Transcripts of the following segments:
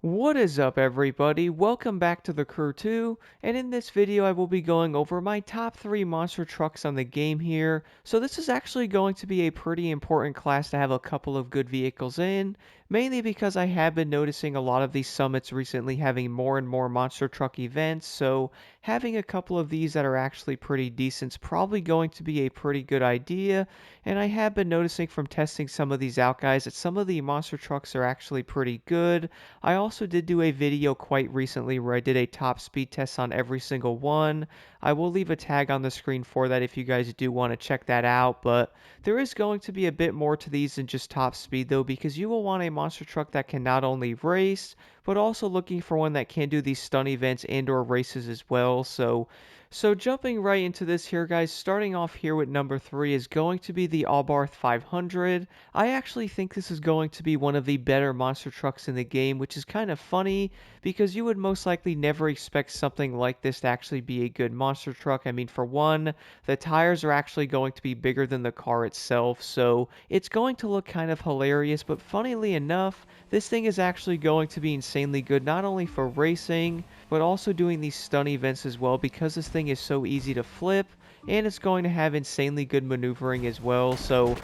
What is up, everybody? Welcome back to the Crew 2, and in this video I will be going over my top 3 monster trucks on the game here. So this is actually going to be a pretty important class to have a couple of good vehicles in, mainly because I have been noticing a lot of these summits recently having more and more monster truck events, so having a couple of these that are actually pretty decent is probably going to be a pretty good idea. And I have been noticing from testing some of these out, guys, that some of the monster trucks are actually pretty good. I also did do a video quite recently where I did a top speed test on every single one. I will leave a tag on the screen for that if you guys do want to check that out, but there is going to be a bit more to these than just top speed though, because you will want a monster truck that can not only race, but also looking for one that can do these stunt events and or races as well. So jumping right into this here, guys, starting off here with number 3 is going to be the Abarth 500. I actually think this is going to be one of the better monster trucks in the game, which is kind of funny because you would most likely never expect something like this to actually be a good monster truck. I mean, for one, the tires are actually going to be bigger than the car itself, so it's going to look kind of hilarious, but funnily enough, this thing is actually going to be insanely good, not only for racing, but also doing these stunt events as well, because this thing is so easy to flip, and it's going to have insanely good maneuvering as well. So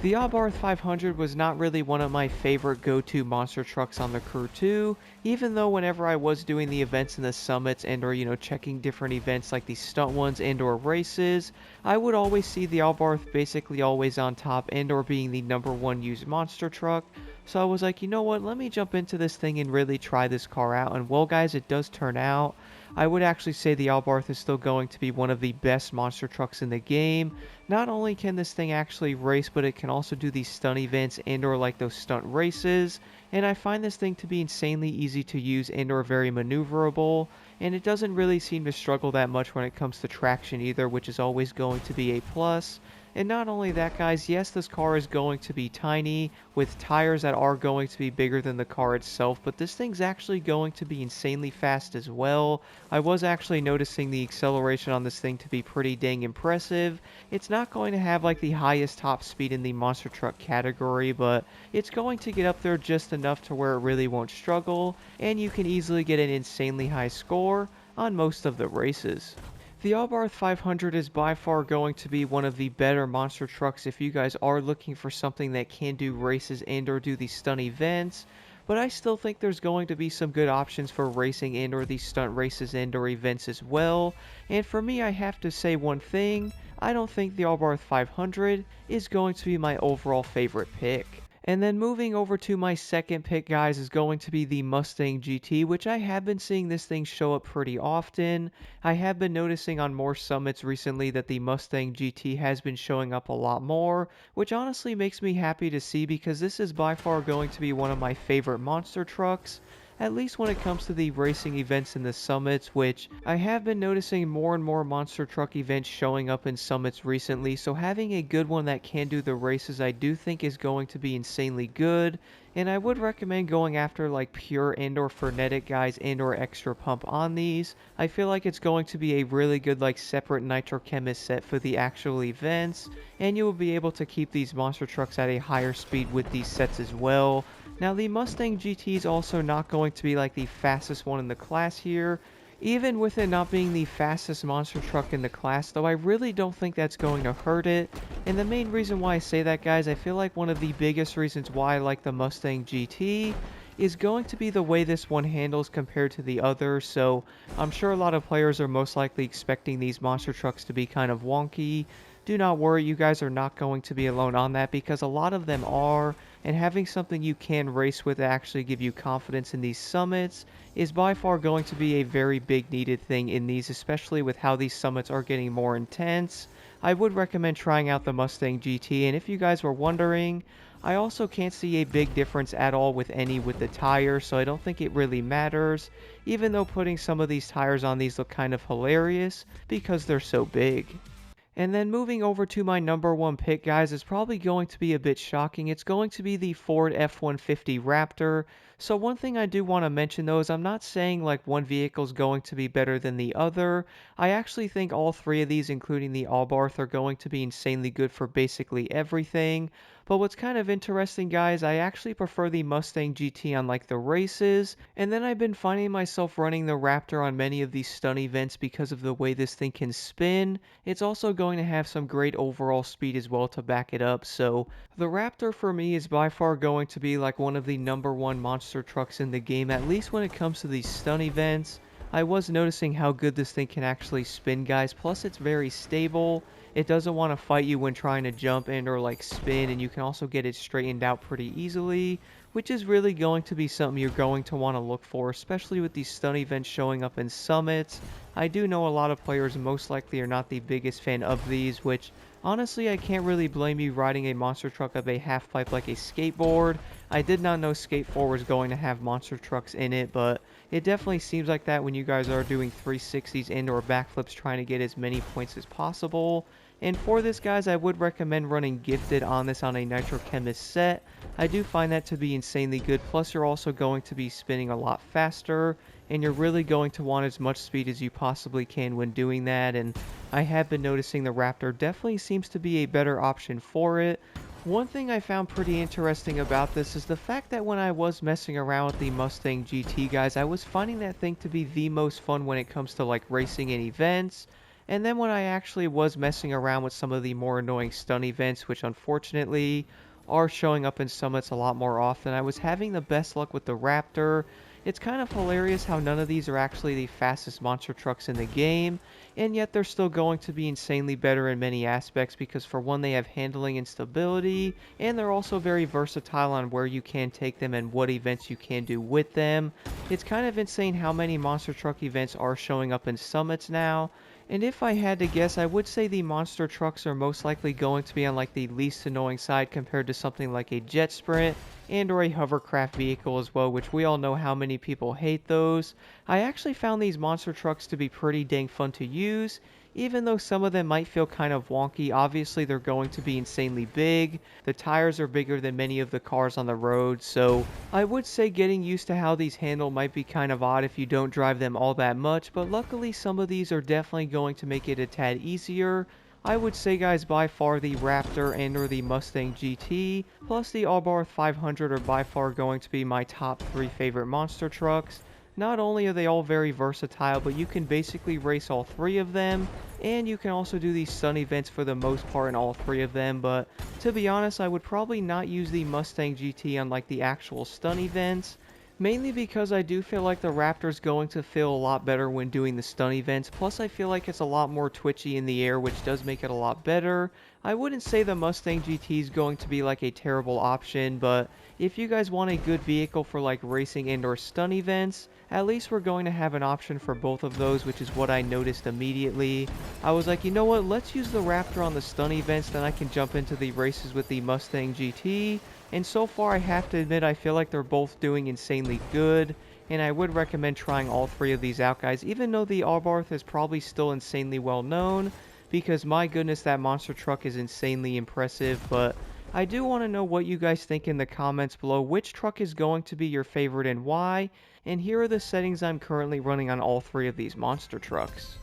the Abarth 500 was not really one of my favorite go-to monster trucks on the Crew 2, even though whenever I was doing the events and the summits and or checking different events like these stunt ones and or races, I would always see the Abarth basically always on top and or being the #1 used monster truck. So I was like, you know what, let me jump into this thing and really try this car out. And well, guys, it does turn out. I would actually say the Abarth is still going to be one of the best monster trucks in the game. Not only can this thing actually race, but it can also do these stunt events and or like those stunt races. And I find this thing to be insanely easy to use and or very maneuverable. And it doesn't really seem to struggle that much when it comes to traction either, which is always going to be a plus. And not only that, guys, yes, this car is going to be tiny with tires that are going to be bigger than the car itself, but this thing's actually going to be insanely fast as well. I was actually noticing the acceleration on this thing to be pretty dang impressive. It's not going to have like the highest top speed in the monster truck category, but it's going to get up there just enough to where it really won't struggle, and you can easily get an insanely high score on most of the races. The Abarth 500 is by far going to be one of the better monster trucks if you guys are looking for something that can do races and or do these stunt events, but I still think there's going to be some good options for racing and or these stunt races and or events as well. And for me, I have to say one thing, I don't think the Abarth 500 is going to be my overall favorite pick. And then moving over to my second pick, guys, is going to be the Mustang GT, which I have been seeing this thing show up pretty often. I have been noticing on more summits recently that the Mustang GT has been showing up a lot more, which honestly makes me happy to see because this is by far going to be one of my favorite monster trucks. At least when it comes to the racing events and the summits, which I have been noticing more and more monster truck events showing up in summits recently, so having a good one that can do the races I do think is going to be insanely good, and I would recommend going after like pure and or frenetic guys and or extra pump on these. I feel like it's going to be a really good like separate nitrochemist set for the actual events, and you will be able to keep these monster trucks at a higher speed with these sets as well. Now the Mustang GT is also not going to be like the fastest one in the class here. Even with it not being the fastest monster truck in the class, though, I really don't think that's going to hurt it. And the main reason why I say that, guys, I feel like one of the biggest reasons why I like the Mustang GT is going to be the way this one handles compared to the others. So I'm sure a lot of players are most likely expecting these monster trucks to be kind of wonky. Do not worry, you guys are not going to be alone on that because a lot of them are, and having something you can race with to actually give you confidence in these summits is by far going to be a very big needed thing in these, especially with how these summits are getting more intense. I would recommend trying out the Mustang GT, and if you guys were wondering, I also can't see a big difference at all with the tires, so I don't think it really matters, even though putting some of these tires on these look kind of hilarious because they're so big. And then moving over to my #1 pick, guys, is probably going to be a bit shocking. It's going to be the Ford F-150 Raptor. So one thing I do want to mention though is I'm not saying like one vehicle is going to be better than the other. I actually think all three of these, including the Abarth, are going to be insanely good for basically everything. But what's kind of interesting, guys, I actually prefer the Mustang GT on like the races, and then I've been finding myself running the Raptor on many of these stunt events because of the way this thing can spin. It's also going to have some great overall speed as well to back it up, so the Raptor for me is by far going to be like one of the #1 monster trucks in the game, at least when it comes to these stunt events. I was noticing how good this thing can actually spin, guys, plus it's very stable. It doesn't want to fight you when trying to jump in or like spin, and you can also get it straightened out pretty easily, which is really going to be something you're going to want to look for, especially with these stunt events showing up in summits. I do know a lot of players most likely are not the biggest fan of these, which honestly I can't really blame you riding a monster truck of a half pipe like a skateboard. I did not know Skate 4 was going to have monster trucks in it, but it definitely seems like that when you guys are doing 360s and/or backflips trying to get as many points as possible. And for this, guys, I would recommend running Gifted on this on a Nitro Chemist set. I do find that to be insanely good, plus you're also going to be spinning a lot faster, and you're really going to want as much speed as you possibly can when doing that, and I have been noticing the Raptor definitely seems to be a better option for it. One thing I found pretty interesting about this is the fact that when I was messing around with the Mustang GT, guys, I was finding that thing to be the most fun when it comes to like racing and events. And then when I actually was messing around with some of the more annoying stunt events, which unfortunately are showing up in summits a lot more often, I was having the best luck with the Raptor. It's kind of hilarious how none of these are actually the fastest monster trucks in the game, and yet they're still going to be insanely better in many aspects because for one, they have handling and stability, and they're also very versatile on where you can take them and what events you can do with them. It's kind of insane how many monster truck events are showing up in summits now. And if I had to guess, I would say the monster trucks are most likely going to be on like the least annoying side compared to something like a jet sprint and or a hovercraft vehicle as well, which we all know how many people hate those. I actually found these monster trucks to be pretty dang fun to use, even though some of them might feel kind of wonky. Obviously they're going to be insanely big. The tires are bigger than many of the cars on the road, so I would say getting used to how these handle might be kind of odd if you don't drive them all that much, but luckily some of these are definitely going to make it a tad easier. I would say, guys, by far the Raptor and or the Mustang GT plus the Abarth 500 are by far going to be my top 3 favorite monster trucks. Not only are they all very versatile, but you can basically race all 3 of them, and you can also do these stunt events for the most part in all 3 of them, but to be honest, I would probably not use the Mustang GT on like the actual stunt events, mainly because I do feel like the Raptor's going to feel a lot better when doing the stunt events, plus I feel like it's a lot more twitchy in the air, which does make it a lot better. I wouldn't say the Mustang GT is going to be like a terrible option, but if you guys want a good vehicle for like racing and or stunt events, at least we're going to have an option for both of those, which is what I noticed immediately. I was like, you know what, let's use the Raptor on the stunt events, then I can jump into the races with the Mustang GT. And so far, I have to admit, I feel like they're both doing insanely good, and I would recommend trying all 3 of these out, guys, even though the Abarth is probably still insanely well known, because my goodness, that monster truck is insanely impressive. But I do want to know what you guys think in the comments below. Which truck is going to be your favorite and why? And here are the settings I'm currently running on all 3 of these monster trucks.